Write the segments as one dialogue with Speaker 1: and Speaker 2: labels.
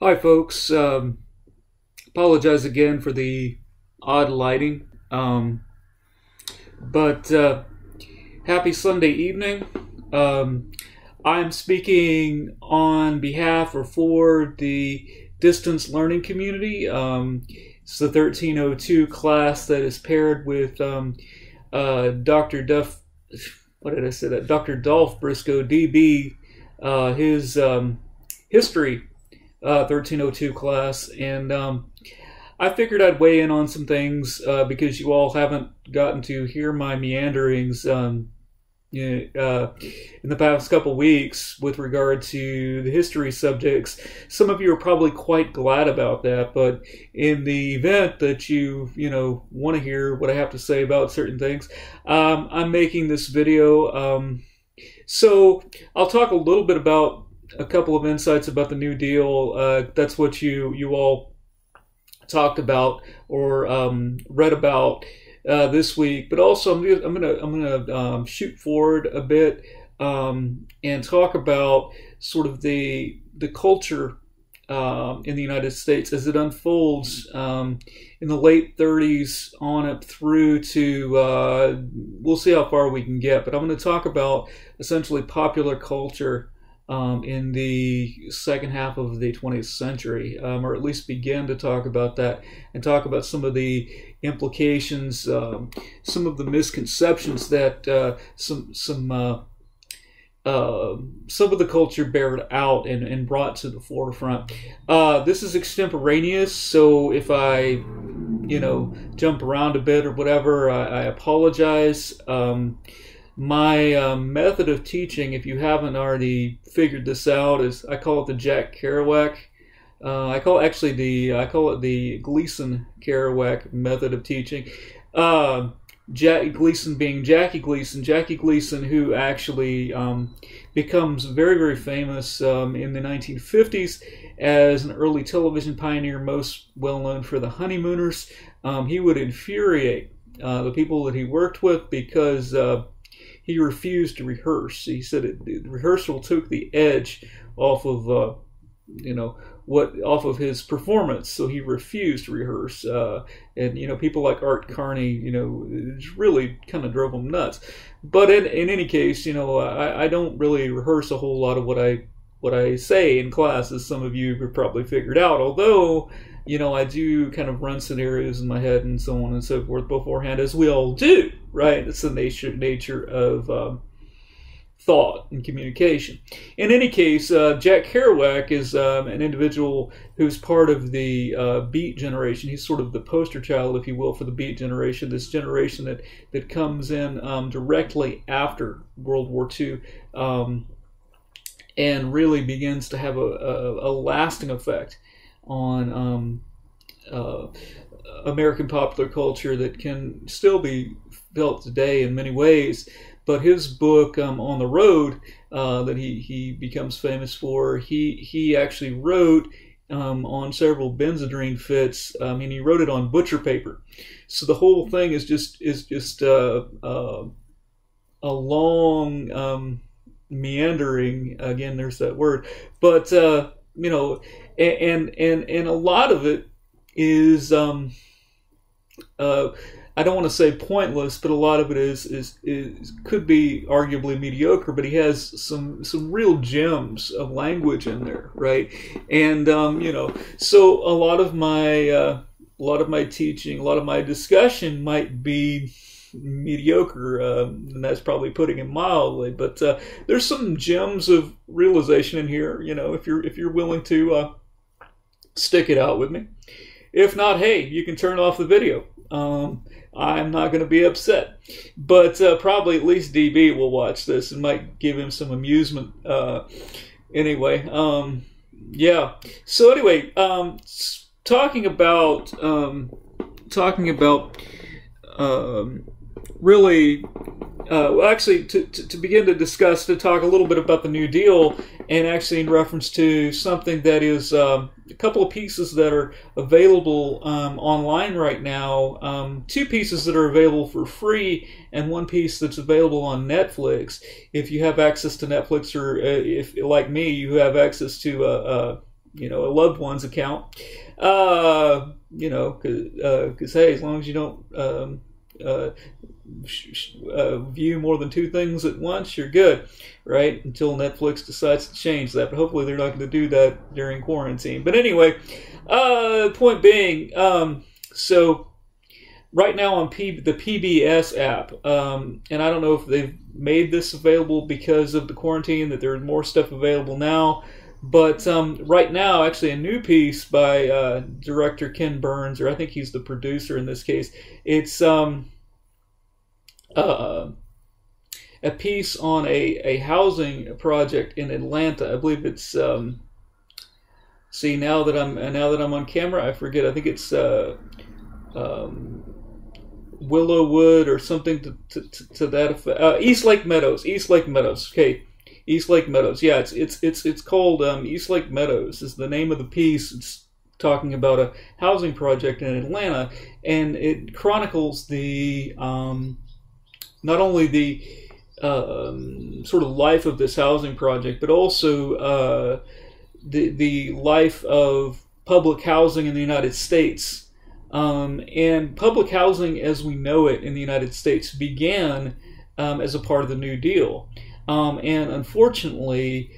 Speaker 1: Hi, folks. Apologize again for the odd lighting. But happy Sunday evening. I'm speaking on behalf or for the distance learning community. It's the 1302 class that is paired with Dr. Duff. What did I say? That Dr. Dolph Briscoe, DB, his history 1302 class, and I figured I'd weigh in on some things because you all haven't gotten to hear my meanderings in the past couple weeks with regard to the history subjects. Some of you are probably quite glad about that, but in the event that you want to hear what I have to say about certain things, I'm making this video. So I'll talk a little bit about a couple of insights about the New Deal. That's what you all talked about or read about this week. But also, I'm gonna shoot forward a bit and talk about sort of the culture in the United States as it unfolds in the late 30s on up through to we'll see how far we can get. But I'm going to talk about essentially popular culture in the second half of the 20th century, or at least begin to talk about that and talk about some of the implications, some of the misconceptions that some of the culture bared out and brought to the forefront. This is extemporaneous, so if I, jump around a bit or whatever, I apologize. My method of teaching, if you haven't already figured this out, is I call it the Jack Kerouac. I call it the Gleason-Kerouac method of teaching. Jack Gleason being Jackie Gleason, who actually becomes very, very famous in the 1950s as an early television pioneer, most well known for The Honeymooners. He would infuriate the people that he worked with because he refused to rehearse. He said rehearsal took the edge off of off of his performance, so he refused to rehearse. And people like Art Carney, it really kind of drove him nuts. But in any case, I don't really rehearse a whole lot of what I say in class, as some of you have probably figured out. Although, I do kind of run scenarios in my head and so on and so forth beforehand, as we all do, right? It's the nature of thought and communication. In any case, Jack Kerouac is an individual who's part of the Beat generation. He's sort of the poster child, if you will, for the Beat generation, this generation that comes in directly after World War II and really begins to have a lasting effect on American popular culture that can still be felt today in many ways. But his book, On the Road, that he becomes famous for, he actually wrote on several Benzedrine fits, and he wrote it on butcher paper. So the whole thing is just a long meandering. Again, there's that word, but and a lot of it is I don't want to say pointless, but a lot of it is could be arguably mediocre. But he has some real gems of language in there, right? And so a lot of my teaching, a lot of my discussion might be mediocre, and that's probably putting it mildly. But there's some gems of realization in here. If you're willing to stick it out with me. If not, hey, you can turn off the video. I'm not going to be upset, but probably at least DB will watch this and might give him some amusement. Anyway, yeah. So anyway, talking about really. Actually, to begin to discuss, to talk a little bit about the New Deal, and actually in reference to something that is a couple of pieces that are available online right now, two pieces that are available for free, and one piece that's available on Netflix. If you have access to Netflix, or if, like me, you have access to a loved one's account. Because hey, as long as you don't view more than two things at once, you're good, right? Until Netflix decides to change that. But hopefully they're not going to do that during quarantine. But anyway, point being, so right now on the PBS app, and I don't know if they've made this available because of the quarantine, that there's more stuff available now. But right now, actually, a new piece by director Ken Burns, or I think he's the producer in this case. It's a piece on a housing project in Atlanta. I believe it's see, now that I'm on camera, I forget. I think it's Willowwood or something to that effect. East Lake Meadows. Okay. East Lake Meadows. Yeah, it's called East Lake Meadows is the name of the piece. It's talking about a housing project in Atlanta, and it chronicles the not only the sort of life of this housing project, but also the life of public housing in the United States. And public housing as we know it in the United States began as a part of the New Deal. And unfortunately,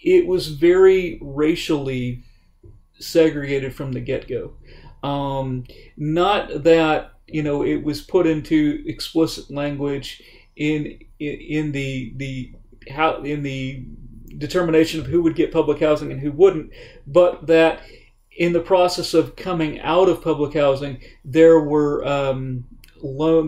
Speaker 1: it was very racially segregated from the get-go. Not that it was put into explicit language in the determination of who would get public housing and who wouldn't, but that in the process of coming out of public housing, there were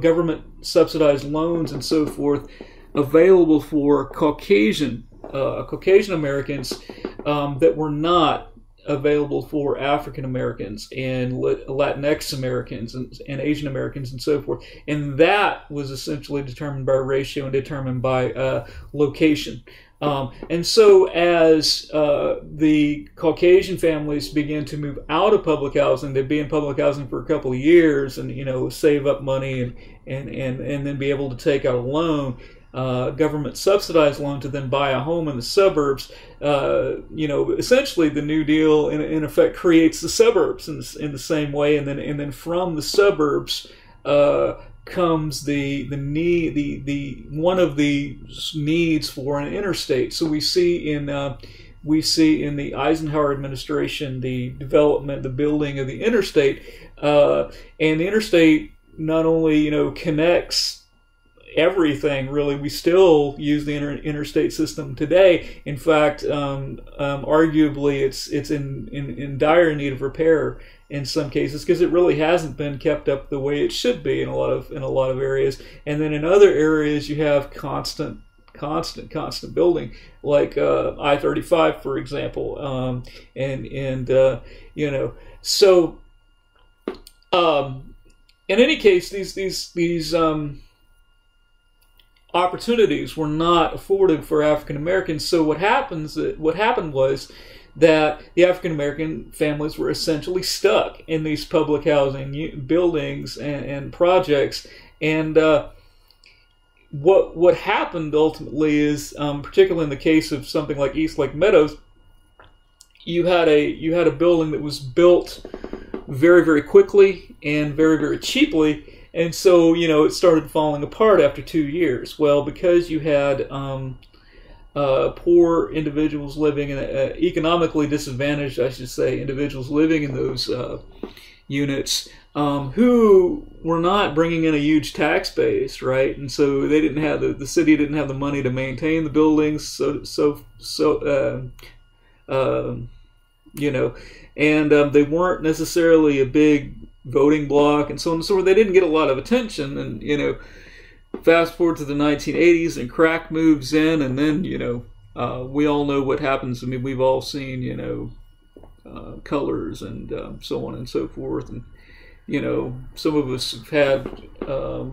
Speaker 1: government subsidized loans and so forth available for Caucasian Americans that were not available for African Americans and Latinx Americans and Asian Americans and so forth. And that was essentially determined by ratio and determined by location. And so as the Caucasian families began to move out of public housing, they'd be in public housing for a couple of years and save up money and then be able to take out a loan, government subsidized loan, to then buy a home in the suburbs. Essentially the New Deal in effect creates the suburbs in the same way, and then from the suburbs comes the need, one of the needs for an interstate. So we see in the Eisenhower administration the building of the interstate, and the interstate not only connects everything, really. We still use the interstate system today. In fact, arguably it's in dire need of repair in some cases, because it really hasn't been kept up the way it should be in a lot of areas. And then in other areas you have constant building, like I-35, for example, so in any case, these opportunities were not afforded for African Americans. So what happened was that the African American families were essentially stuck in these public housing buildings and projects. And what happened ultimately is, particularly in the case of something like East Lake Meadows, you had a building that was built very, very quickly and very, very cheaply. And so, it started falling apart after 2 years. Well, because you had poor individuals living in economically disadvantaged, I should say, individuals living in those units who were not bringing in a huge tax base, right? And so they didn't have the city didn't have the money to maintain the buildings, and they weren't necessarily a big voting bloc and so on and so forth. They didn't get a lot of attention, and fast forward to the 1980s, and crack moves in, and then we all know what happens. I mean, we've all seen Colors and so on and so forth, and some of us have had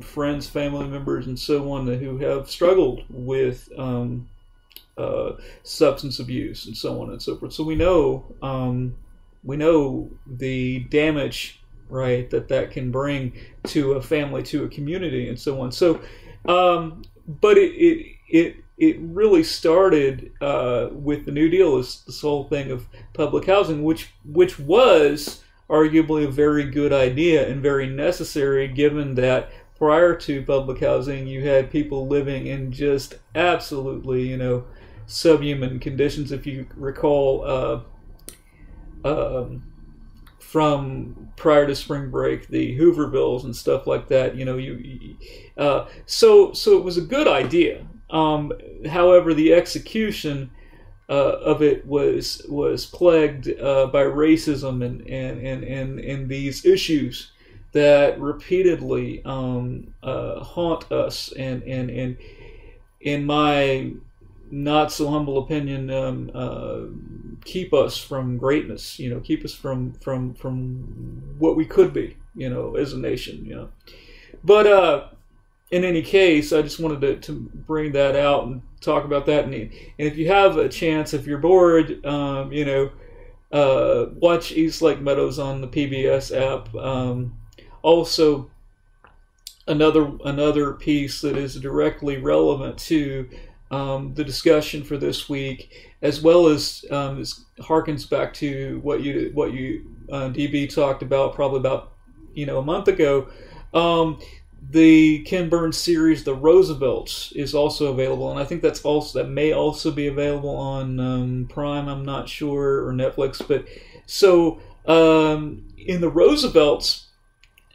Speaker 1: friends, family members, and so on who have struggled with substance abuse and so on and so forth. So we know the damage, right, that can bring to a family, to a community, and so on. So, but it it really started with the New Deal, this whole thing of public housing, which was arguably a very good idea and very necessary, given that prior to public housing, you had people living in just absolutely, subhuman conditions. If you recall, from prior to spring break, the Hoovervilles and stuff like that, so it was a good idea. However, the execution of it was plagued by racism and these issues that repeatedly haunt us, and in my not so humble opinion, keep us from greatness. Keep us from what we could be, as a nation. But in any case, I just wanted to bring that out and talk about that. And if you have a chance, if you're bored, watch East Lake Meadows on the PBS app. Also, another piece that is directly relevant to the discussion for this week, as well as harkens back to what you DB talked about probably about a month ago. The Ken Burns series, The Roosevelts, is also available, and I think that may also be available on Prime. I'm not sure, or Netflix. But so in The Roosevelts,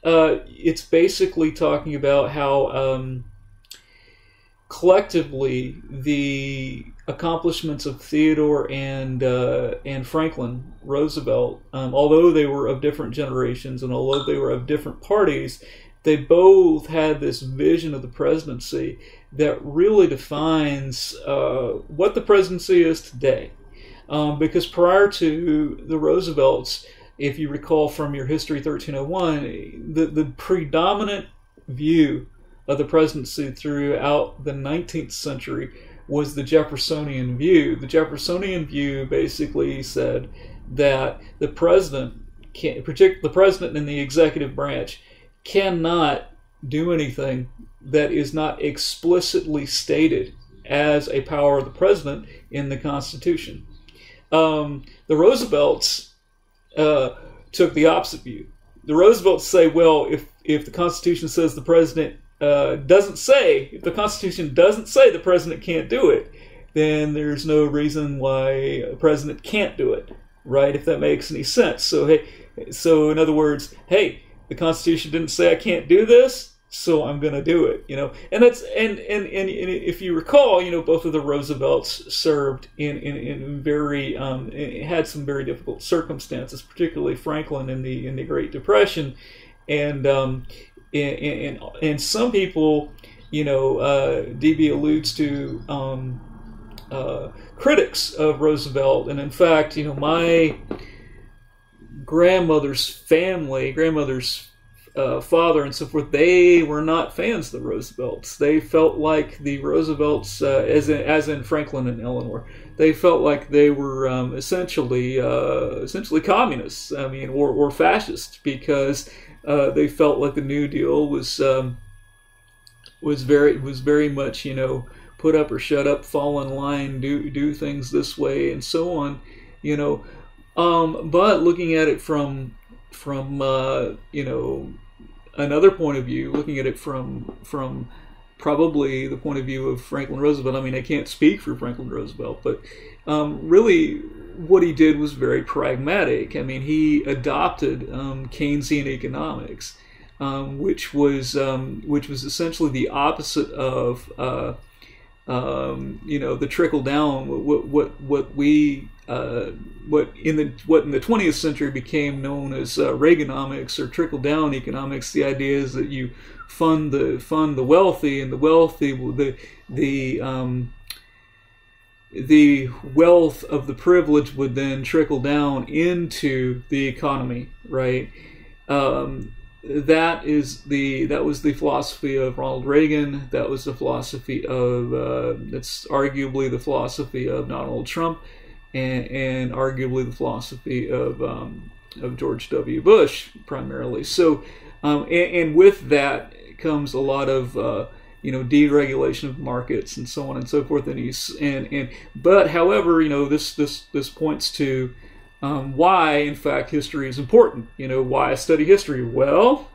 Speaker 1: it's basically talking about how collectively the accomplishments of Theodore and Franklin Roosevelt, although they were of different generations and although they were of different parties, they both had this vision of the presidency that really defines what the presidency is today. Because prior to the Roosevelts, if you recall from your History 1301, the predominant view of the presidency throughout the 19th century was the Jeffersonian view. The Jeffersonian view basically said that the president, the president in the executive branch, cannot do anything that is not explicitly stated as a power of the president in the Constitution. The Roosevelts took the opposite view. The Roosevelts say, well, if the Constitution says the president if the Constitution doesn't say the president can't do it, then there's no reason why a president can't do it, right? If that makes any sense. So in other words, hey, the Constitution didn't say I can't do this, so I'm going to do it, And that's and if you recall, both of the Roosevelts served in very had some very difficult circumstances, particularly Franklin in the Great Depression, and some people, DB alludes to critics of Roosevelt, and in fact, my grandmother's family, father and so forth, they were not fans of the Roosevelts. They felt like the Roosevelts, as in Franklin and Eleanor, they felt like they were essentially communists. I mean, or fascist, because they felt like the New Deal was very much put up or shut up, fall in line, do things this way, and so on. But looking at it from another point of view, looking at it from probably the point of view of Franklin Roosevelt. I mean, I can't speak for Franklin Roosevelt, but really what he did was very pragmatic. I mean, he adopted Keynesian economics, which was essentially the opposite of the trickle down. What in the 20th century became known as Reaganomics or trickle down economics. The idea is that you fund the wealthy, and the wealth of the privileged would then trickle down into the economy, right? That was the philosophy of Ronald Reagan. That was the philosophy of that's arguably the philosophy of Donald Trump, and arguably the philosophy of George W. Bush primarily. So, and with that comes a lot of deregulation of markets and so on and so forth. But however, this points to why, in fact, history is important. Why I study history? Well,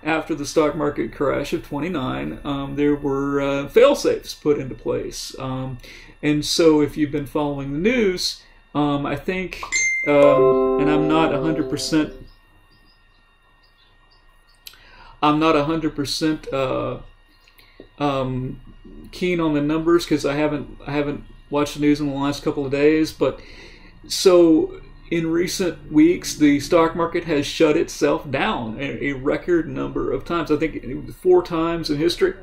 Speaker 1: after the stock market crash of '29, there were fail-safes put into place. And so if you've been following the news, I think, and I'm not 100%, keen on the numbers because I haven't watched the news in the last couple of days, but so in recent weeks, the stock market has shut itself down a record number of times. I think 4 times in history,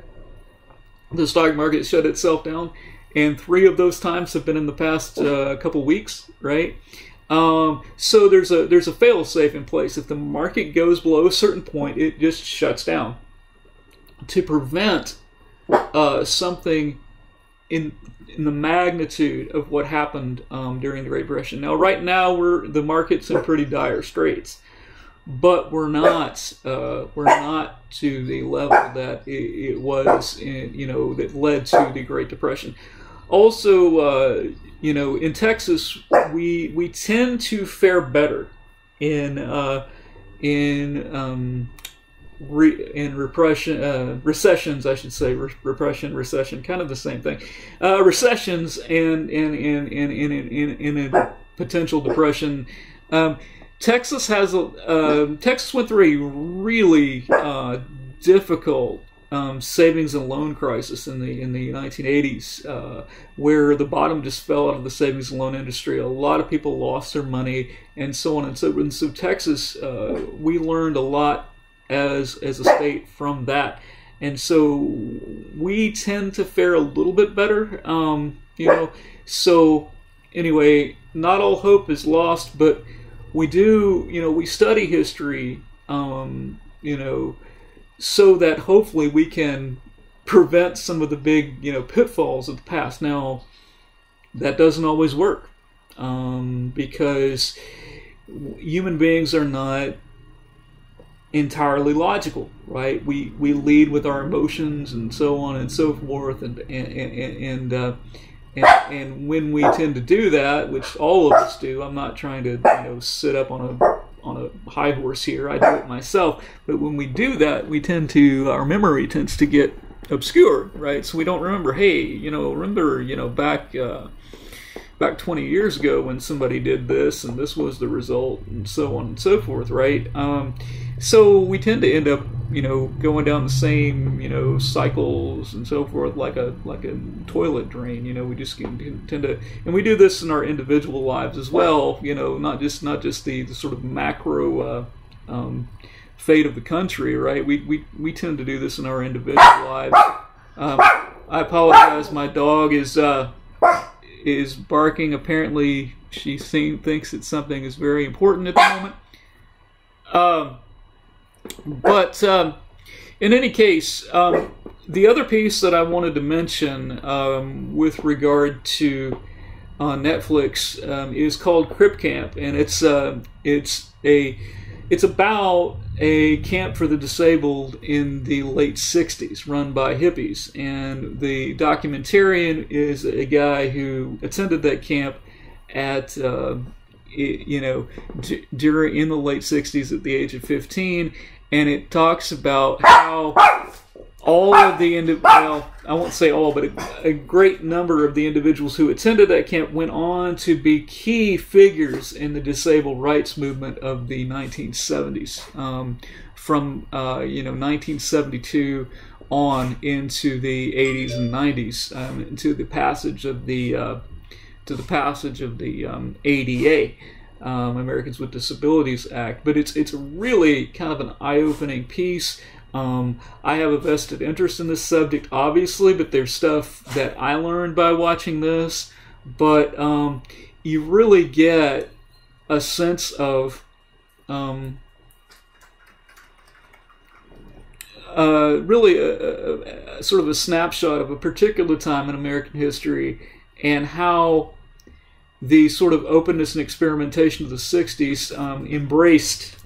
Speaker 1: the stock market shut itself down, and 3 of those times have been in the past couple weeks, right? So there's a fail-safe in place. If the market goes below a certain point, it just shuts down to prevent something in the magnitude of what happened during the Great Depression. Now, right now, the market's in pretty dire straits, but we're not to the level that it was, that led to the Great Depression. Also, in Texas, we tend to fare better in recessions, I should say. Repression, recession, kind of the same thing. Recessions and in a potential depression. Texas went through a really difficult savings and loan crisis in the 1980s, where the bottom just fell out of the savings and loan industry. A lot of people lost their money, and so on and so forth. And so Texas, we learned a lot as a state from that, and so we tend to fare a little bit better. So anyway, not all hope is lost, but we do. We study history. So that hopefully we can prevent some of the big, pitfalls of the past. Now, that doesn't always work, because human beings are not entirely logical, right? We lead with our emotions and so on and so forth, and when we tend to do that, which all of us do, I'm not trying to sit up on a high horse here. I do it myself. But when we do that, our memory tends to get obscured, right? So we don't remember, back 20 years ago when somebody did this and this was the result and so on and so forth, right? So we tend to end up, going down the same, cycles and so forth, like a toilet drain. We just tend to, and we do this in our individual lives as well. Not just the sort of macro fate of the country, right? We tend to do this in our individual lives. I apologize. My dog is barking. Apparently, she thinks that something is very important at the moment. But in any case, the other piece that I wanted to mention with regard to Netflix is called Crip Camp, and it's about a camp for the disabled in the late '60s, run by hippies. And the documentarian is a guy who attended that camp at in the late '60s at the age of 15. And it talks about how all of the I won't say all, but a great number of the individuals who attended that camp went on to be key figures in the disabled rights movement of the 1970s, from 1972 on into the 80s and 90s, into the passage of the ADA. Americans with Disabilities Act, but it's really kind of an eye-opening piece. I have a vested interest in this subject, obviously, but there's stuff that I learned by watching this. But you really get a sense of really a sort of a snapshot of a particular time in American history, and how the sort of openness and experimentation of the 60s embraced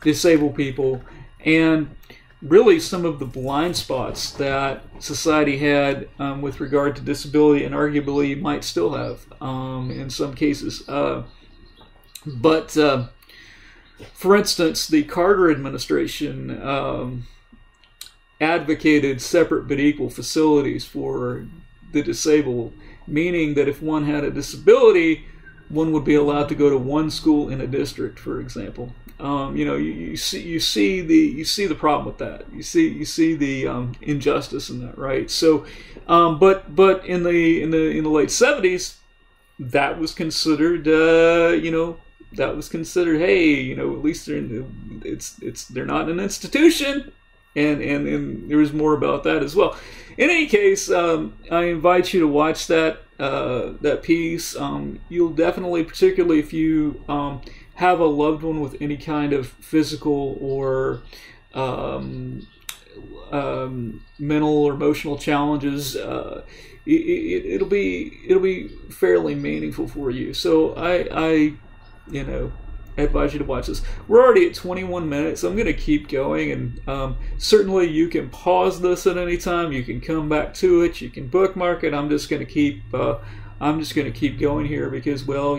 Speaker 1: disabled people. And really some of the blind spots that society had with regard to disability, and arguably might still have in some cases. But for instance, the Carter administration advocated separate but equal facilities for the disabled, meaning that if one had a disability, one would be allowed to go to one school in a district, for example. You see the problem with that. You see the injustice in that, right? So, but in the late 70s, that was considered, that was considered, hey, at least they're not an institution, and there was more about that as well. In any case, I invite you to watch that piece. You'll definitely, particularly if you have a loved one with any kind of physical or mental or emotional challenges, it'll be fairly meaningful for you. So I advise you to watch this. We're already at 21 minutes, so I'm going to keep going, and certainly you can pause this at any time. You can come back to it. You can bookmark it. I'm just going to keep going here because, well,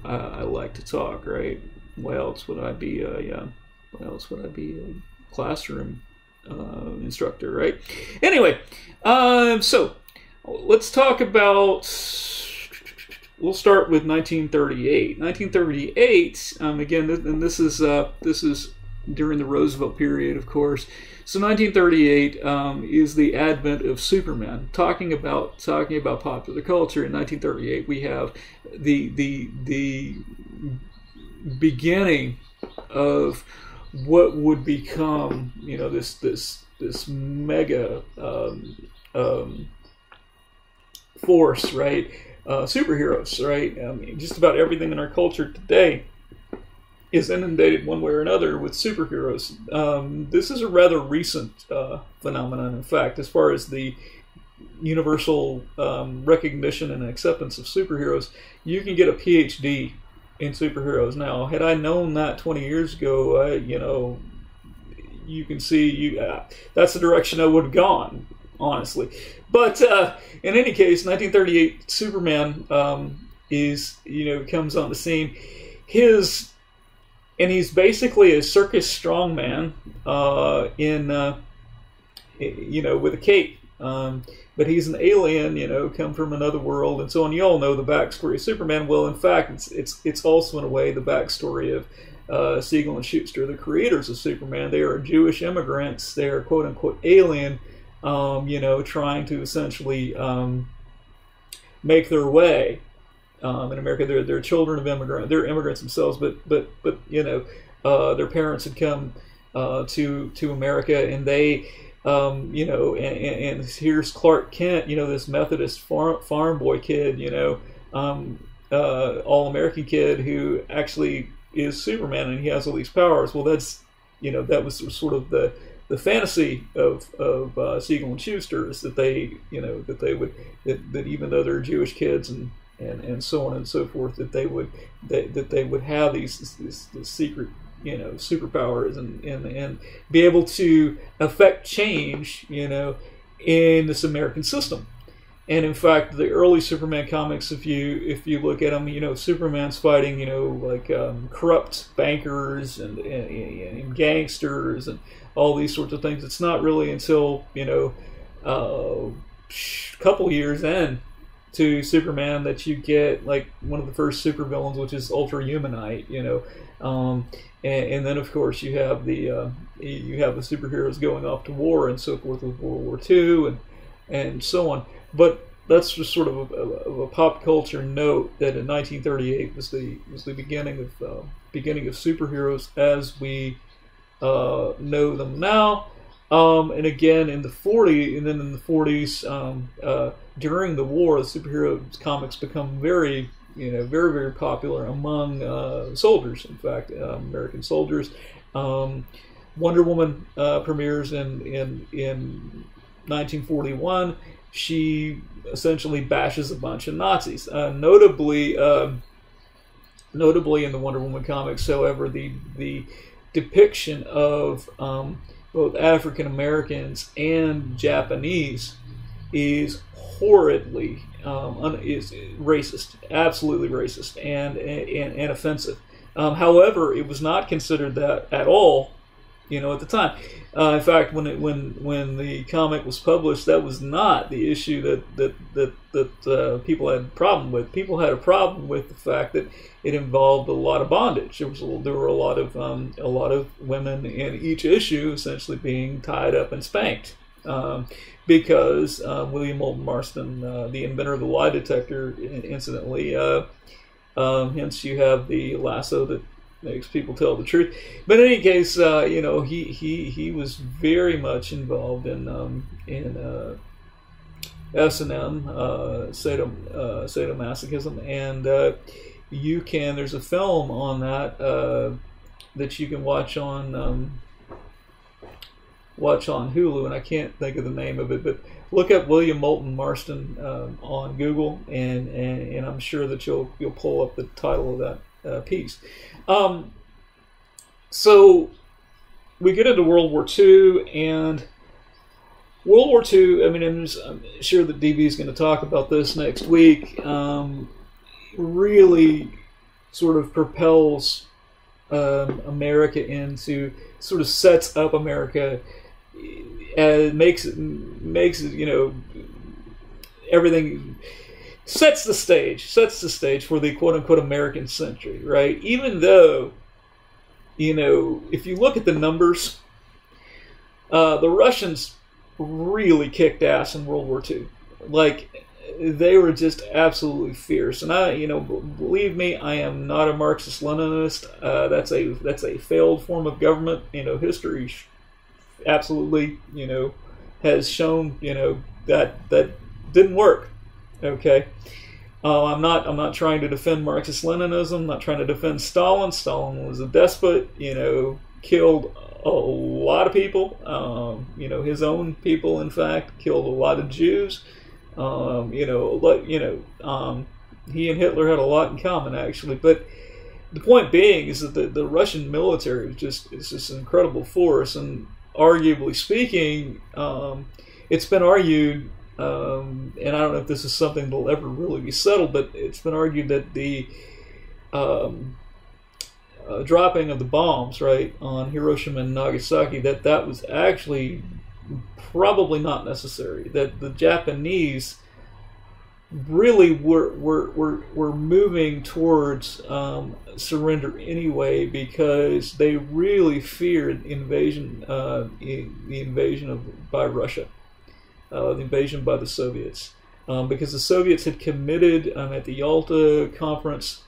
Speaker 1: I like to talk, right? Why else would I be a classroom instructor, right? Anyway, so let's talk about. We'll start with 1938. 1938, again, and this is during the Roosevelt period, of course. So 1938 is the advent of Superman. Talking about popular culture in 1938, we have the beginning of what would become, this mega force, right? Superheroes, right? I mean, just about everything in our culture today is inundated one way or another with superheroes. This is a rather recent phenomenon, in fact, as far as the universal recognition and acceptance of superheroes. You can get a PhD in superheroes now. Had I known that 20 years ago, you can see that's the direction I would have gone, honestly. But in any case, 1938 Superman comes on the scene. He's basically a circus strongman with a cape. But he's an alien, come from another world, and so on. You all know the backstory of Superman. Well, in fact, it's also in a way the backstory of Siegel and Schuster, the creators of Superman. They are Jewish immigrants. They are quote unquote alien. Trying to essentially make their way in America. They're children of immigrants. They're immigrants themselves, but their parents had come to America, and they and here's Clark Kent, this Methodist farm boy kid, all-American kid who actually is Superman, and he has all these powers. Well, that's that was sort of the fantasy of Siegel and Schuster, is that they that even though they're Jewish kids and so on and so forth, that they would have these secret superpowers and be able to affect change in this American system. And in fact, the early Superman comics, if you look at them, Superman's fighting corrupt bankers and gangsters and all these sorts of things. It's not really until a couple years in to Superman that you get like one of the first supervillains, which is Ultra Humanite. And then of course you have the superheroes going off to war and so forth with World War II and so on. But that's just sort of a pop culture note that in 1938 was the beginning of superheroes as we know them now. And again in the 40s, during the war, the superhero comics become very, very, very popular among soldiers. In fact, American soldiers. Wonder Woman premieres in 1941. She essentially bashes a bunch of Nazis. Notably in the Wonder Woman comics, however, the depiction of both African Americans and Japanese is horridly is racist, absolutely racist, and offensive. However, it was not considered that at all, at the time. In fact, when the comic was published, that was not the issue that people had a problem with. People had a problem with the fact that it involved a lot of bondage. There were a lot of women in each issue essentially being tied up and spanked. Because William Moulton Marston, the inventor of the lie detector, incidentally, hence you have the lasso that makes people tell the truth. But in any case, he was very much involved in S&M, sadomasochism, and there's a film on that you can watch on Hulu, and I can't think of the name of it, but look up William Moulton Marston on Google, and I'm sure that you'll pull up the title of that piece. So we get into World War II, and World War II, I'm sure that DB is going to talk about this next week, really sort of propels America into, sort of sets up America, makes it, everything, sets the stage for the quote-unquote American century, right? Even though, if you look at the numbers, the Russians really kicked ass in World War II. Like, they were just absolutely fierce. And believe me, I am not a Marxist-Leninist. That's a failed form of government. History absolutely, has shown, that didn't work. Okay. I'm not trying to defend Marxist-Leninism. I'm not trying to defend Stalin. Stalin was a despot, killed a lot of people. His own people, in fact, killed a lot of Jews. He and Hitler had a lot in common, actually. But the point being is that the Russian military is just an incredible force, and arguably speaking, it's been argued, and I don't know if this is something that'll ever really be settled, but it's been argued that the dropping of the bombs, right, on Hiroshima and Nagasaki, that was actually probably not necessary. That the Japanese really were moving towards surrender anyway, because they really feared invasion, the invasion by Russia, the invasion by the Soviets, because the Soviets had committed at the Yalta Conference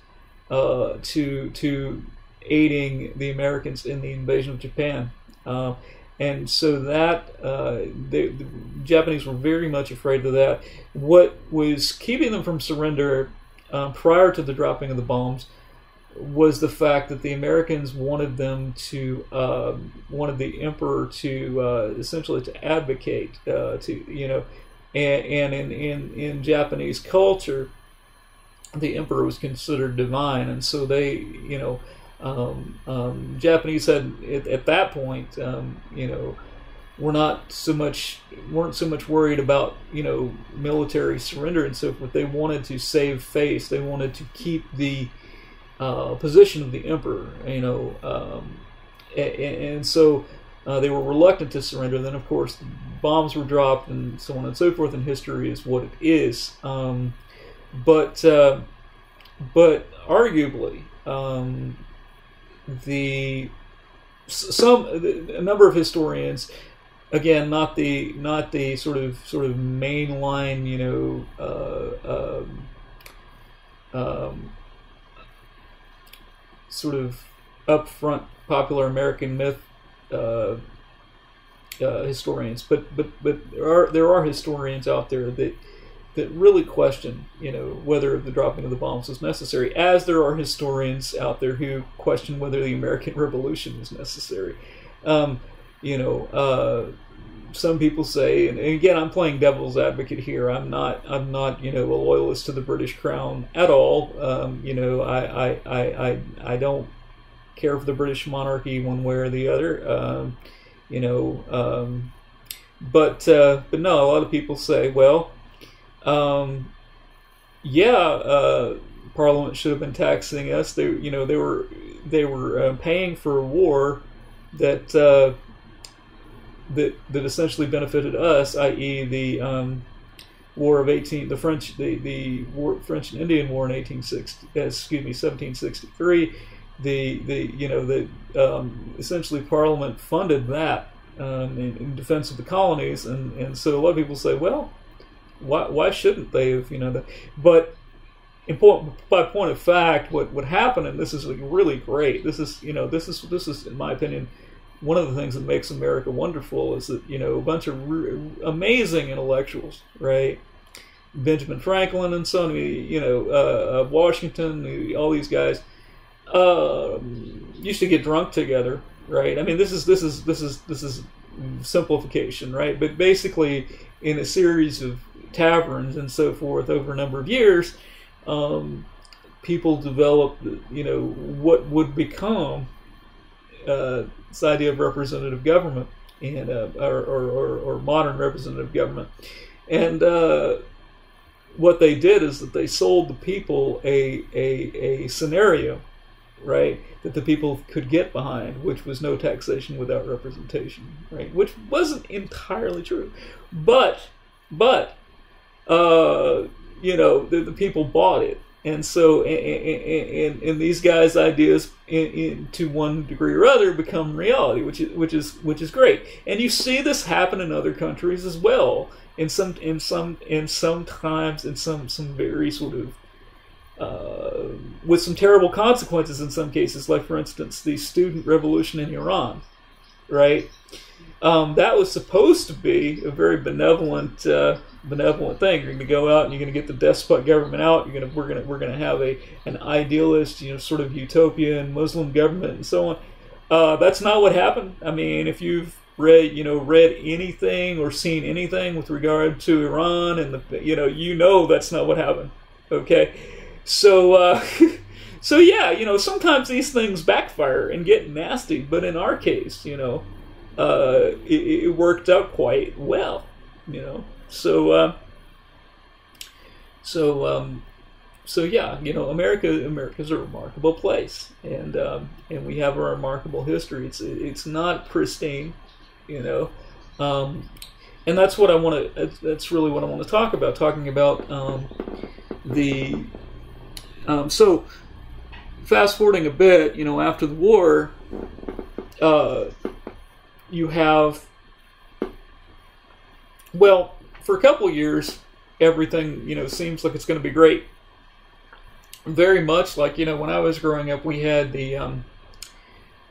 Speaker 1: to aiding the Americans in the invasion of Japan. And so that the Japanese were very much afraid of that. What was keeping them from surrender prior to the dropping of the bombs was the fact that the Americans wanted the emperor to essentially to advocate and in Japanese culture, the emperor was considered divine, and so they Japanese had at that point, weren't so much worried about military surrender and so forth. They wanted to save face. They wanted to keep the position of the emperor, and so they were reluctant to surrender. Then, of course, bombs were dropped and so on and so forth. And history is what it is. But arguably. A number of historians, again, not the sort of mainline, sort of upfront popular American myth historians, but there are historians out there that really question, whether the dropping of the bombs was necessary, as there are historians out there who question whether the American Revolution was necessary. Some people say, and again, I'm playing devil's advocate here. I'm not, a loyalist to the British Crown at all. I don't care for the British monarchy one way or the other. you know. But no, a lot of people say, well, yeah, Parliament should have been taxing us. They, you know, they were paying for a war that that essentially benefited us, i.e., the War of 18, the French, the French and Indian War in 1763. You know, essentially Parliament funded that in defense of the colonies, and so a lot of people say, well, why shouldn't they have, you know, that? But by point of fact, what happened, and this is like really great. This is, you know, this is in my opinion one of the things that makes America wonderful, is that, you know, a bunch of amazing intellectuals, right? Benjamin Franklin and so on, you know, Washington, all these guys used to get drunk together, right? I mean, this is simplification, right? But basically, in a series of taverns and so forth over a number of years, people developed, you know, what would become this idea of representative government, and or modern representative government. And what they did is that they sold the people a scenario, right, that the people could get behind, which was no taxation without representation, right? Which wasn't entirely true, but you know, the people bought it. And so, and these guys' ideas, to one degree or other, become reality, which is great. And you see this happen in other countries as well. Sometimes in some very sort of with some terrible consequences in some cases, like for instance the student revolution in Iran, right? That was supposed to be a very benevolent thing. You're going to go out and you're going to get the despot government out. We're going to have an idealist, you know, sort of utopian Muslim government and so on. That's not what happened. I mean, if you've read anything or seen anything with regard to Iran, and you know that's not what happened. Okay, so so yeah, you know, sometimes these things backfire and get nasty, but in our case, you know, it worked out quite well, you know. So yeah, you know, America's a remarkable place, and we have a remarkable history. It's not pristine, you know, and that's what I want to. That's really what I want to talk about. Talking about so fast forwarding a bit, you know, after the war, you have, well, for a couple of years, everything, you know, seems like it's going to be great. Very much like, you know, when I was growing up, we had the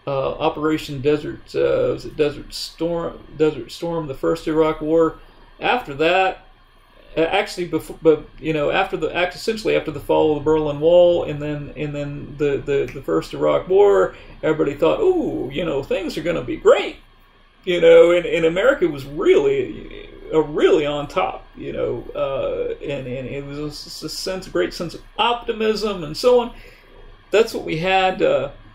Speaker 1: Operation Desert, was it Desert Storm, the first Iraq War. After that, essentially after the fall of the Berlin Wall, and then the first Iraq War, everybody thought, ooh, you know, things are going to be great, you know, and America was really on top, you know, and it was a great sense of optimism and so on. That's what we had.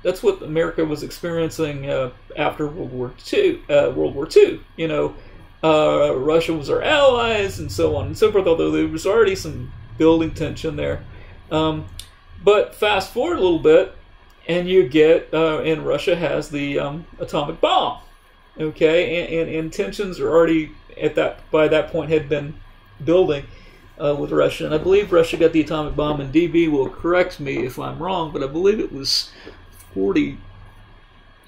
Speaker 1: That's what America was experiencing after World War II. You know, Russia was our allies and so on and so forth. Although there was already some building tension there. But fast forward a little bit, and you get, and Russia has the atomic bomb. Okay, and tensions are already by that point had been building with Russia, and I believe Russia got the atomic bomb, and DB will correct me if I'm wrong, but I believe it was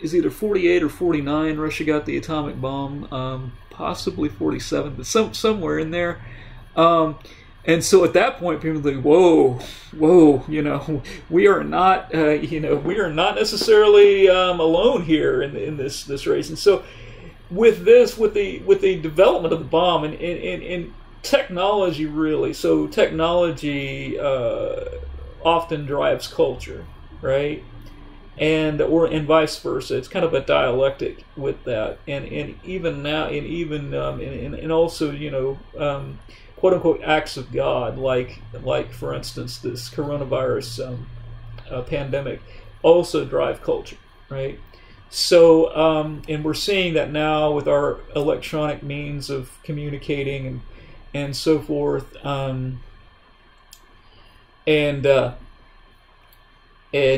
Speaker 1: either 48 or 49. Russia got the atomic bomb, possibly 47, but somewhere in there. And so at that point, people are like, whoa, you know, we are not necessarily alone here in this race. And so with the development of the bomb and technology, really, so technology often drives culture, right? And vice versa. It's kind of a dialectic with that, and even now, and also, you know, quote unquote acts of God, like for instance this coronavirus pandemic, also drive culture, right? So, and we're seeing that now with our electronic means of communicating and so forth. And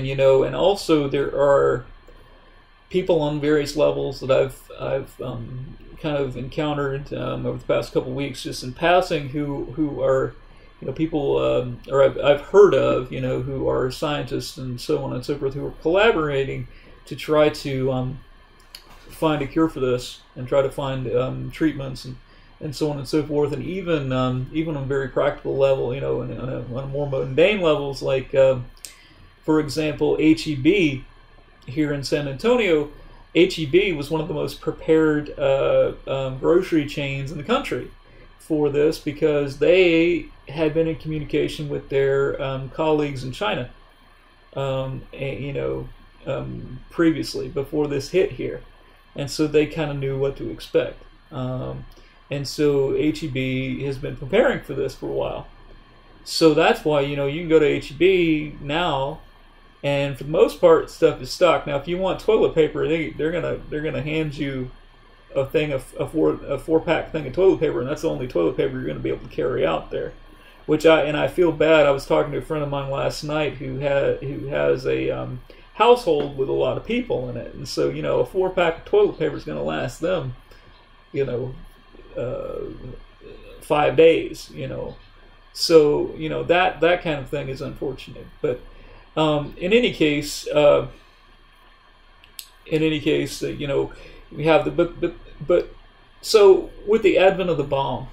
Speaker 1: you know, and also there are people on various levels that I've kind of encountered over the past couple of weeks, just in passing, who are, you know, people, or I've heard of, you know, who are scientists and so on and so forth, who are collaborating to try to find a cure for this and try to find treatments and so on and so forth, and even on a very practical level, you know, on a more mundane levels, like for example, HEB here in San Antonio. HEB was one of the most prepared grocery chains in the country for this, because they had been in communication with their colleagues in China, you know, previously, before this hit here, and so they kind of knew what to expect. And so HEB has been preparing for this for a while. So that's why, you know, you can go to HEB now, and for the most part, stuff is stocked. Now, if you want toilet paper, they're gonna hand you a thing of a 4-pack thing of toilet paper, and that's the only toilet paper you're gonna be able to carry out there. Which I feel bad. I was talking to a friend of mine last night who has a household with a lot of people in it, and so, you know, a 4-pack of toilet paper is gonna last them, you know, 5 days, you know. So, you know, that kind of thing is unfortunate. But in any case, you know, we have the but so with the advent of the bomb,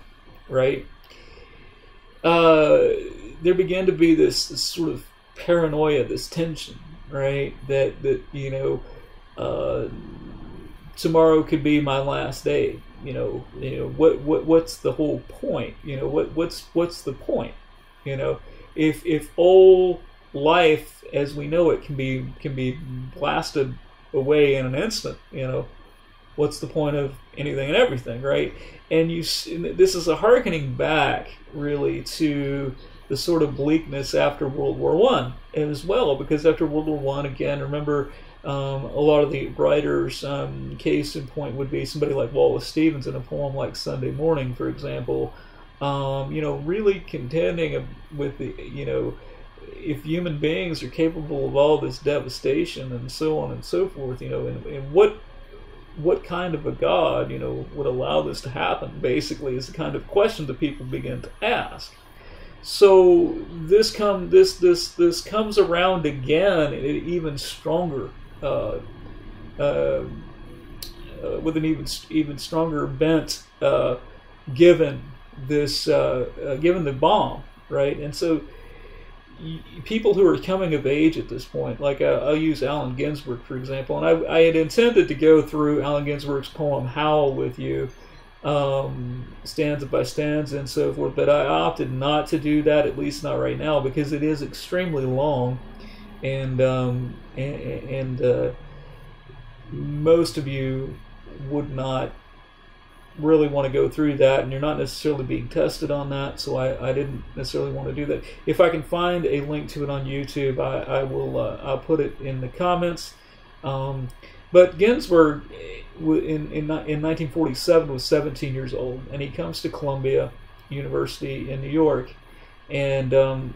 Speaker 1: right? There began to be this sort of paranoia, this tension, right? That you know, tomorrow could be my last day. You know, what's the whole point? You know, what's the point? You know, if all life as we know it can be blasted away in an instant, you know, what's the point of anything and everything, right? And this is a harkening back really to the sort of bleakness after World War I as well, because after World War I, again, remember, a lot of the writers, case in point would be somebody like Wallace Stevens in a poem like Sunday Morning, for example, you know, really contending with the, you know, if human beings are capable of all this devastation and so on and so forth, you know, and what kind of a God, you know, would allow this to happen, basically, is the kind of question that people begin to ask. So this comes around again in an even stronger, with an even stronger bent, given the bomb, right? And so people who are coming of age at this point, like I'll use Allen Ginsberg for example, and I had intended to go through Allen Ginsberg's poem Howl with you, stanza by stanza and so forth, but I opted not to do that, at least not right now, because it is extremely long, and most of you would not really want to go through that, and you're not necessarily being tested on that, so I didn't necessarily want to do that. If I can find a link to it on YouTube, I will, I'll put it in the comments. But Ginsberg in 1947 was 17 years old, and he comes to Columbia University in New York, and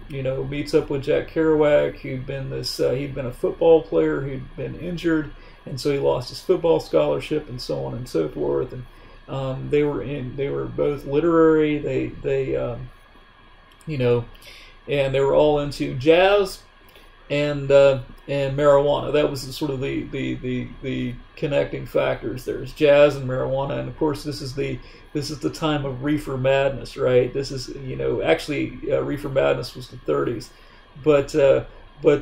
Speaker 1: you know, meets up with Jack Kerouac, who'd been he'd been a football player who'd been injured, and so he lost his football scholarship and so on and so forth. And they were both literary. They you know, and they were all into jazz and marijuana. That was sort of the connecting factors. There's jazz and marijuana, and of course this is the time of reefer madness, right? This is, you know, actually reefer madness was the 30s, but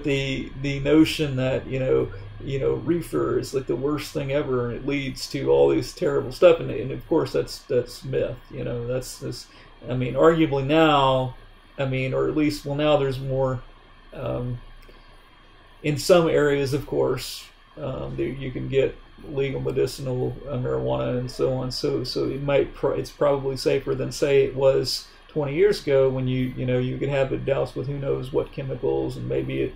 Speaker 1: the notion that you know reefer is like the worst thing ever, and it leads to all this terrible stuff, and of course that's myth. You know, that's this. I mean, arguably now, I mean, or at least, well, now there's more. In some areas, of course, you can get legal medicinal marijuana and so on. So it's probably safer than, say, it was 20 years ago, when you could have it doused with who knows what chemicals, and maybe it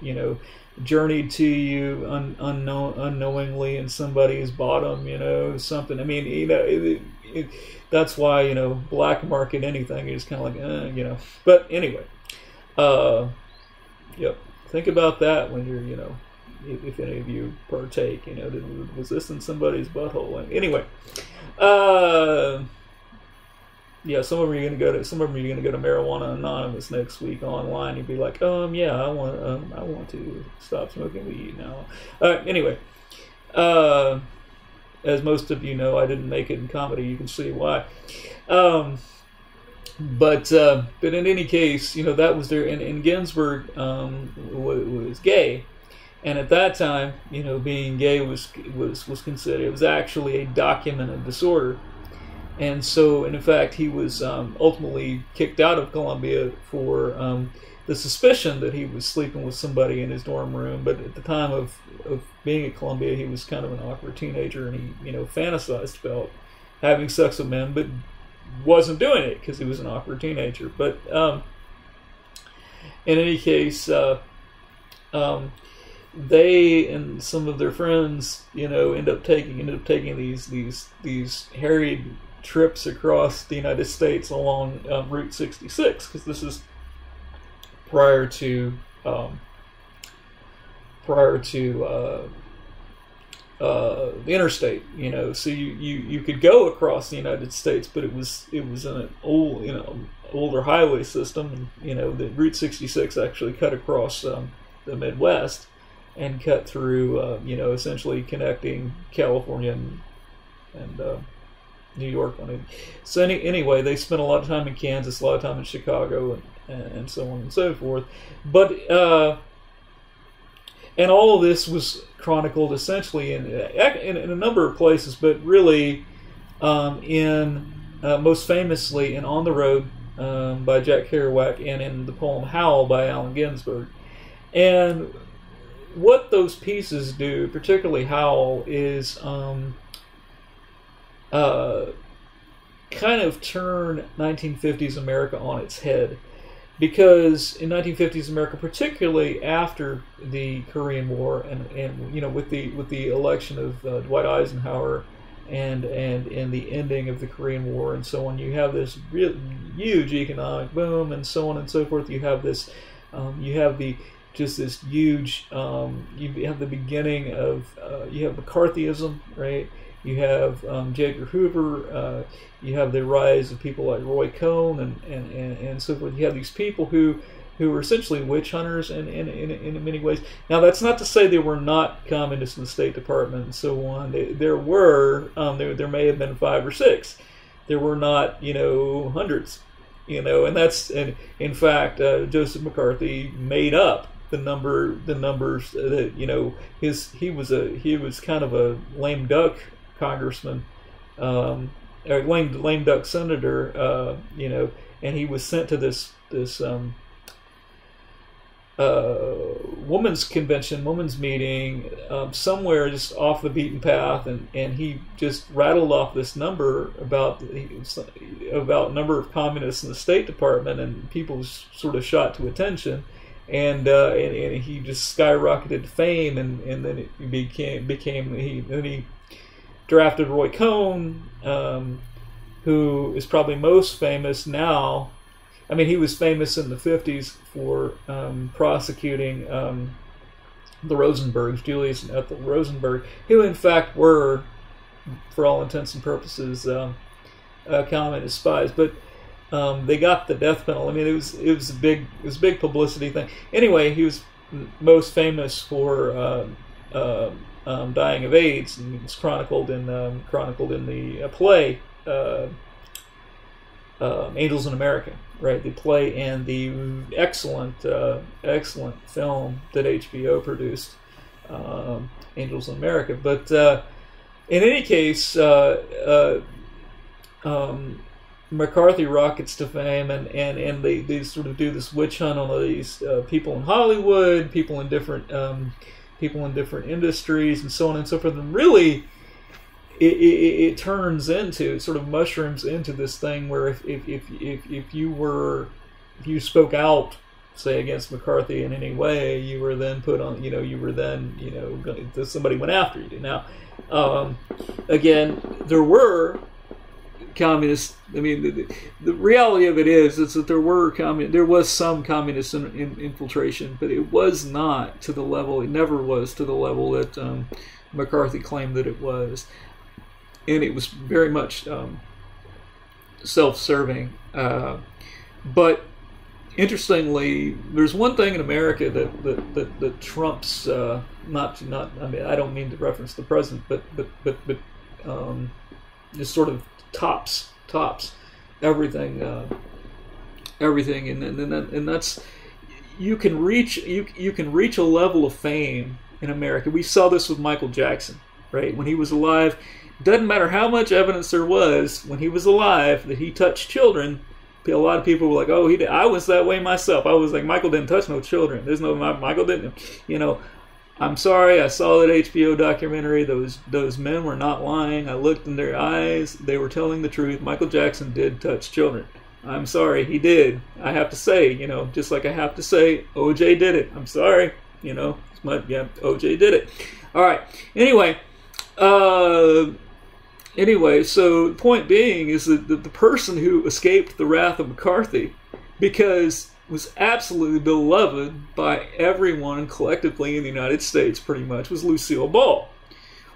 Speaker 1: journeyed to you unknowingly in somebody's bottom, something. I mean, that's why black market anything is kind of like But anyway, yep. Think about that when you're if any of you partake. Was this in somebody's butthole? Anyway, yeah, some of them are going to go to Marijuana Anonymous next week online. You'd be like, yeah, I want to stop smoking weed now. Anyway, as most of you know, I didn't make it in comedy. You can see why. But in any case, that was there. And Ginsburg was gay, and at that time, being gay was considered. It was actually a documented disorder. And so, in fact, he was ultimately kicked out of Columbia for the suspicion that he was sleeping with somebody in his dorm room. But at the time of being at Columbia, he was kind of an awkward teenager, and he fantasized about having sex with men, but wasn't doing it because he was an awkward teenager. But in any case, they and some of their friends, end up taking these harried trips across the United States along Route 66, because this is prior to the interstate. So you could go across the United States, but it was an old older highway system, and the Route 66 actually cut across the Midwest and cut through essentially connecting California and New York on it. So anyway, they spent a lot of time in Kansas, a lot of time in Chicago, and so on and so forth. But and all of this was chronicled essentially in a number of places, but really most famously in On the Road by Jack Kerouac, and in the poem Howl by Allen Ginsberg. And what those pieces do, particularly Howl, is kind of turn 1950s America on its head. Because in 1950s America, particularly after the Korean War, and with the election of Dwight Eisenhower, and the ending of the Korean War, and so on, you have this real huge economic boom, and so on and so forth. You have this, you have this huge, you have the beginning of, you have McCarthyism, right? You have J. Edgar Hoover. You have the rise of people like Roy Cohn and so forth. You have these people who were essentially witch hunters in many ways. Now, that's not to say they were not communists in the State Department and so on. There were. There may have been 5 or 6. There were not, hundreds. And that's, and in fact, Joseph McCarthy made up the numbers that he was kind of a lame duck congressman, or lame duck senator, and he was sent to this women's convention, women's meeting, somewhere just off the beaten path, and he just rattled off this number about number of communists in the State Department, and people sort of shot to attention. And he just skyrocketed to fame, and then it became he drafted Roy Cohn, who is probably most famous now. I mean, he was famous in the 50s for prosecuting the Rosenbergs, Julius and Ethel Rosenberg, who in fact were, for all intents and purposes, communist spies. But they got the death penalty. I mean, it was a big publicity thing. Anyway, he was most famous for dying of AIDS, and it's chronicled in the play Angels in America, right? The play and the excellent film that HBO produced, Angels in America. But in any case, McCarthy rockets to fame, and they sort of do this witch hunt on these people in Hollywood, people in different industries, and so on and so forth. And really, it turns into, it sort of mushrooms into this thing where if you spoke out, say, against McCarthy in any way, you were then put on, somebody went after you. Now, again, there were communists. I mean, the reality of it is that there was some communist infiltration, but it was not to the level. It never was to the level that McCarthy claimed that it was, and it was very much self-serving. But interestingly, there's one thing in America that trumps not. I mean, I don't mean to reference the president, but just sort of tops everything, and that's you can reach a level of fame in America. We saw this with Michael Jackson, right? When he was alive, doesn't matter how much evidence there was when he was alive that he touched children. A lot of people were like, "Oh, he did." I was that way myself. I was like, "Michael didn't touch no children. There's no Michael didn't." I'm sorry. I saw that HBO documentary. Those men were not lying. I looked in their eyes. They were telling the truth. Michael Jackson did touch children. I'm sorry, he did. I have to say, just like I have to say, OJ did it. I'm sorry, OJ did it. All right. Anyway, so the point being is that the person who escaped the wrath of McCarthy, because was absolutely beloved by everyone collectively in the United States, pretty much, was Lucille Ball.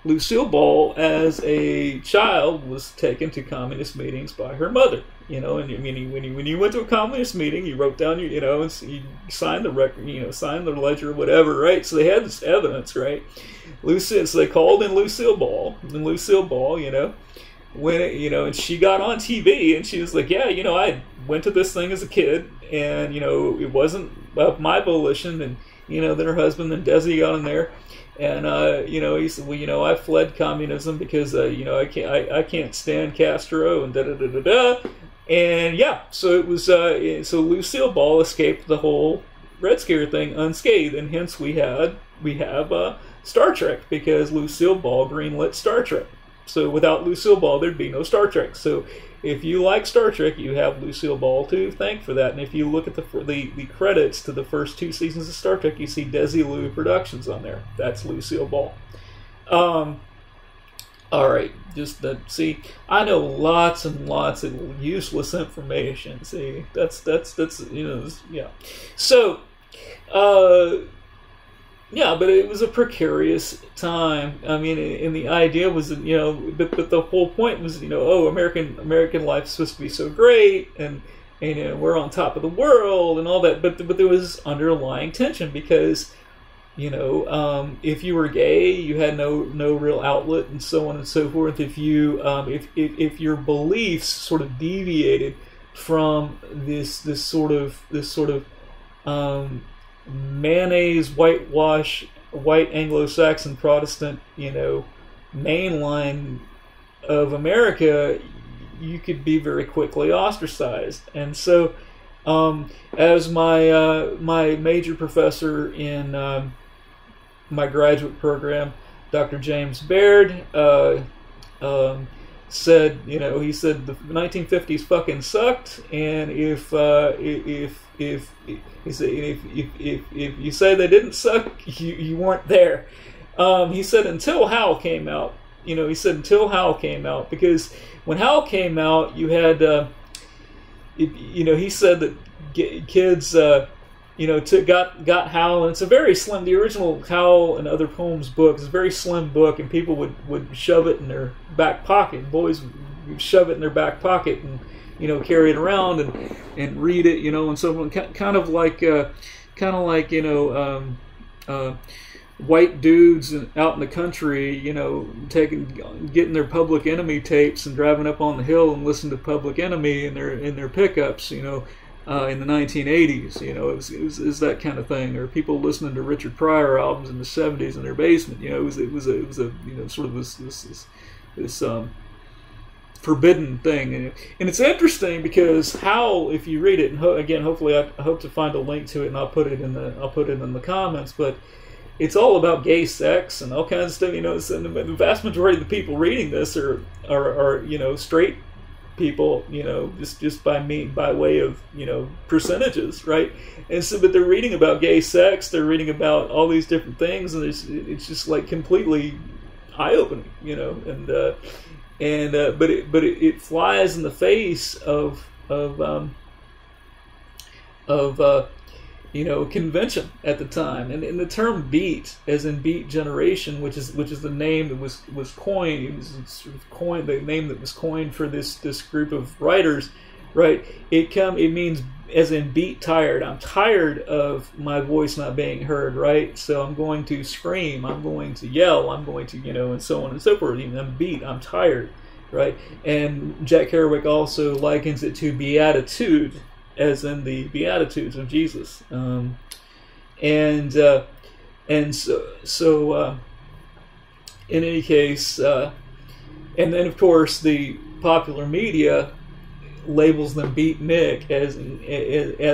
Speaker 1: Lucille Ball, as a child, was taken to communist meetings by her mother. And when you went to a communist meeting, you wrote down and you signed the record, signed the ledger, whatever, right? So they had this evidence, right? So they called in Lucille Ball, and Lucille Ball, when and she got on TV and she was like, yeah, I went to this thing as a kid, and it wasn't of my volition, and then her husband and Desi got in there, and he said, well, I fled communism because I can't stand Castro, and da da da da da, and yeah, so it was so Lucille Ball escaped the whole Red Scare thing unscathed, and hence we have Star Trek, because Lucille Ball greenlit Star Trek. So without Lucille Ball, there'd be no Star Trek. So if you like Star Trek, you have Lucille Ball to thank for that. And if you look at the credits to the first 2 seasons of Star Trek, you see Desilu Productions on there. That's Lucille Ball. All right, see, I know lots and lots of useless information. See, that's yeah. So, yeah, but it was a precarious time. I mean, and the idea was that, but the whole point was, American life's supposed to be so great, and we're on top of the world and all that. But there was underlying tension because, if you were gay, you had no real outlet, and so on and so forth. If you if your beliefs sort of deviated from this sort of mayonnaise, whitewash, white Anglo-Saxon Protestant, mainline of America, you could be very quickly ostracized. And so, as my major professor in my graduate program, Dr. James Baird, said, he said the 1950s fucking sucked, and if you say they didn't suck, you weren't there. He said until Howl came out, because when Howl came out, you had, he said that kids, got Howl, and it's a very slim. The original Howl and Other Poems book is a very slim book, and people would shove it in their back pocket. Boys would shove it in their back pocket and carry it around and read it, and so on. Kind of like white dudes out in the country, getting their Public Enemy tapes and driving up on the hill and listening to Public Enemy in their pickups, in the 1980s. It was that kind of thing. Or people listening to Richard Pryor albums in the 70s in their basement. It was a sort of this forbidden thing. And it's interesting because Howl, if you read it, and again, hopefully I hope to find a link to it, and I'll put it in the comments. But it's all about gay sex and all kinds of stuff. You know, and the vast majority of the people reading this are you know, straight people, you know, just by way of, you know, percentages, right? And so, but they're reading about gay sex, they're reading about all these different things, and it's just like completely eye-opening, you know, but it flies in the face of you know, convention at the time, and the term beat, as in beat generation, which is the name that was coined. It was sort of coined, the name that was coined for this group of writers, right? It means as in beat tired. I'm tired of my voice not being heard, right? So I'm going to scream, I'm going to yell, I'm going to, you know, and so on and so forth. Even I'm beat, I'm tired, right? And Jack Kerouac also likens it to beatitude, as in the Beatitudes of Jesus, and so in any case, and then of course the popular media labels them beatnik as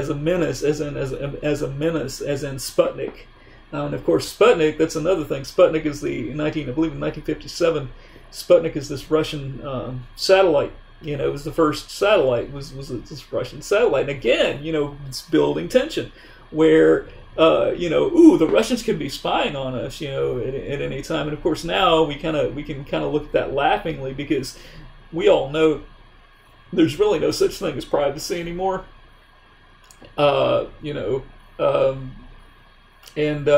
Speaker 1: a menace, as a menace, as in Sputnik, and of course Sputnik, that's another thing. Sputnik is I believe in 1957, Sputnik is this Russian satellite. You know, it was the first satellite, was this Russian satellite. And again, you know, it's building tension where, you know, ooh, the Russians could be spying on us, you know, at any time. And of course now we can kind of look at that laughingly, because we all know there's really no such thing as privacy anymore. You know, and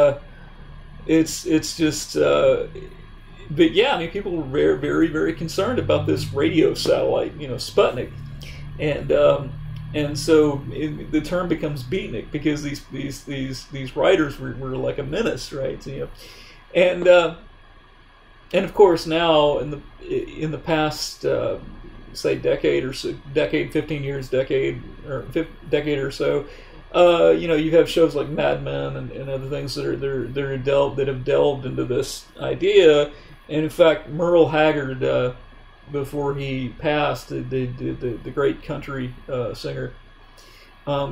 Speaker 1: it's just... but yeah, I mean, people were very, very, very concerned about this radio satellite, you know, Sputnik, and so the term becomes beatnik, because these writers were like a menace, right? So, you know, and of course now in the past say decade or so, 15 years, decade or so. You know, you have shows like Mad Men and other things that have delved into this idea. And in fact, Merle Haggard, before he passed, the great country singer,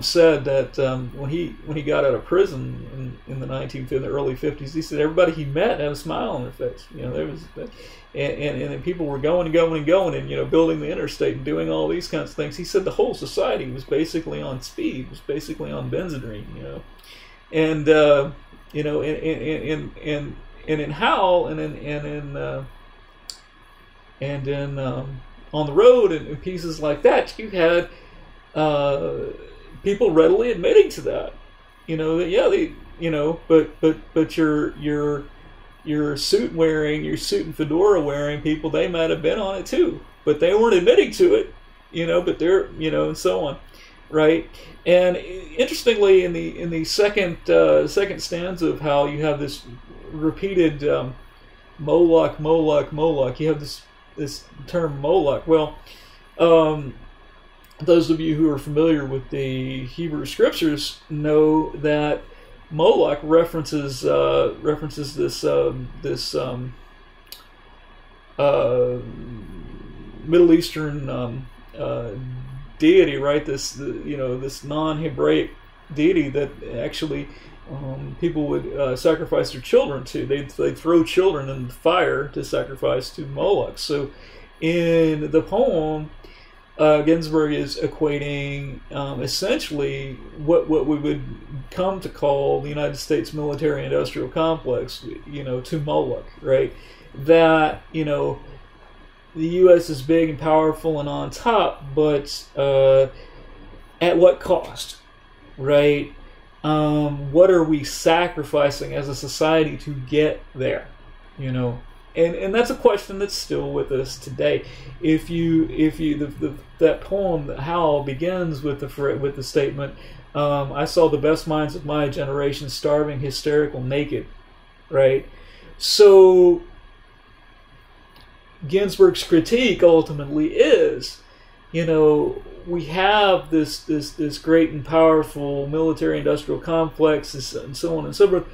Speaker 1: said that when he got out of prison in the early 50s, he said everybody he met had a smile on their face. You know, there was, and people were going and going and going, and, you know, building the interstate and doing all these kinds of things. He said the whole society was basically on speed, was basically on Benzedrine, you know, and you know, and in Howl and in On the Road and pieces like that, you had people readily admitting to that, you know, that yeah, they, you know, but your suit and fedora wearing people, they might have been on it too, but they weren't admitting to it, you know, but they're, you know, and so on, right? And interestingly, in the second stanza of Howl, you have this repeated Moloch, Moloch, Moloch. You have this term Moloch. Well, those of you who are familiar with the Hebrew scriptures know that Moloch references this Middle Eastern deity, right? This non-Hebraic deity that actually people would sacrifice their children to. They'd throw children in the fire to sacrifice to Moloch. So in the poem, Ginsberg is equating essentially what we would come to call the United States military-industrial complex, you know, to Moloch, right? That, you know, the U.S. is big and powerful and on top, but at what cost, right? What are we sacrificing as a society to get there, you know? And that's a question that's still with us today. That poem, Howl, begins with the statement, "I saw the best minds of my generation starving, hysterical, naked," right? So Ginsberg's critique ultimately is, you know, we have this great and powerful military-industrial complex and so on and so forth,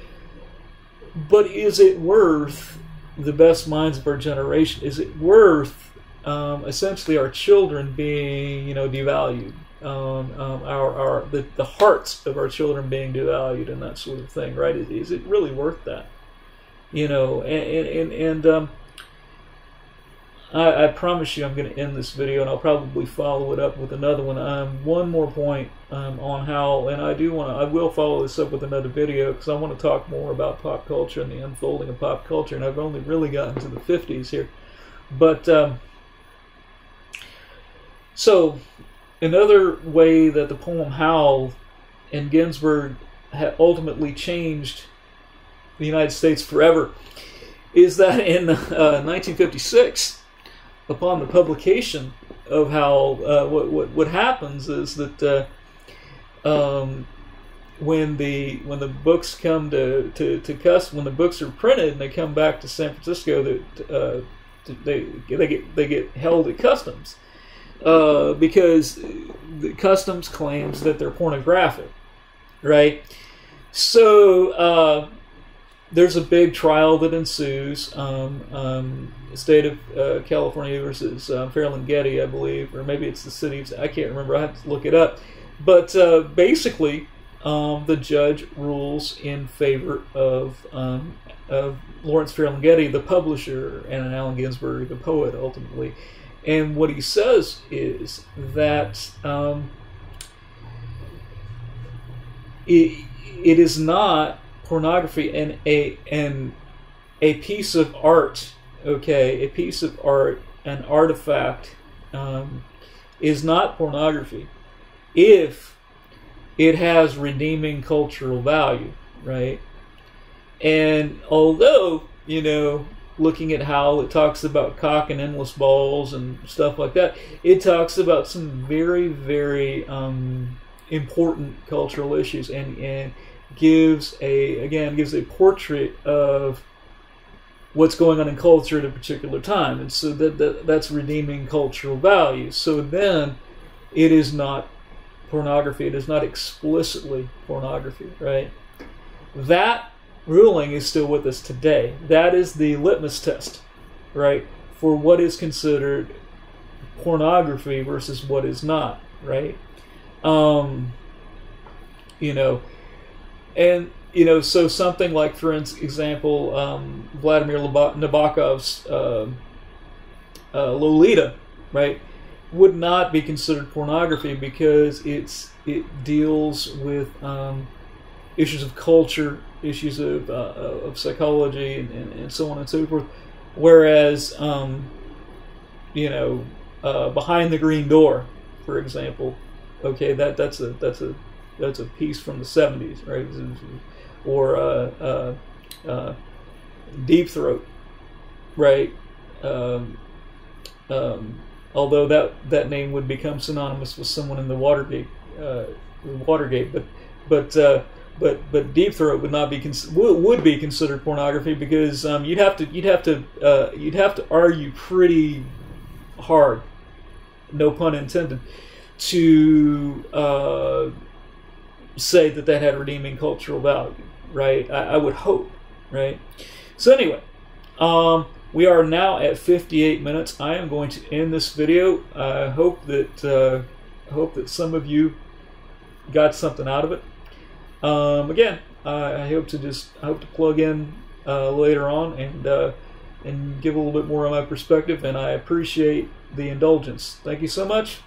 Speaker 1: but is it worth the best minds of our generation? Is it worth essentially our children being, you know, devalued, the hearts of our children being devalued and that sort of thing, right? Is it really worth that? I promise you I'm going to end this video, and I'll probably follow it up with another one. One more point on Howl, and I will follow this up with another video because I want to talk more about pop culture and the unfolding of pop culture, and I've only really gotten to the 50s here. But so another way that the poem Howl and Ginsberg ultimately changed the United States forever is that in 1956, upon the publication of Howl, what happens is that when the books come when the books are printed and they come back to San Francisco, they get held at customs because the customs claims that they're pornographic, right? So there's a big trial that ensues. State of California versus Fairleigh Getty, I believe, or maybe it's the city of, I can't remember. I have to look it up. But basically, the judge rules in favor of Lawrence Fairleigh Getty, the publisher, and Allen Ginsberg, the poet, ultimately. And what he says is that it is not pornography, and a piece of art, okay, a piece of art, an artifact, is not pornography if it has redeeming cultural value, right? And although, looking at Howl, it talks about cock and endless balls and stuff like that, it talks about some very, very important cultural issues, and gives a portrait of what's going on in culture at a particular time, and so that's redeeming cultural value. So then, it is not pornography. It is not explicitly pornography, right? That ruling is still with us today. That is the litmus test, right, for what is considered pornography versus what is not, right? And so something like, for example, Vladimir Nabokov's Lolita, right, would not be considered pornography because it deals with issues of culture, issues of psychology, and so on and so forth. Whereas, Behind the Green Door, for example, okay, that's a piece from the 70s, right? Or Deep Throat, right? Although that name would become synonymous with someone in the Watergate, but Deep Throat would be considered pornography because you'd have to argue pretty hard, no pun intended, to say that had redeeming cultural value, right? I would hope, right? So anyway, we are now at 58 minutes. I am going to end this video. I hope that some of you got something out of it. Again, I hope to plug in later on and give a little bit more of my perspective, and I appreciate the indulgence. Thank you so much.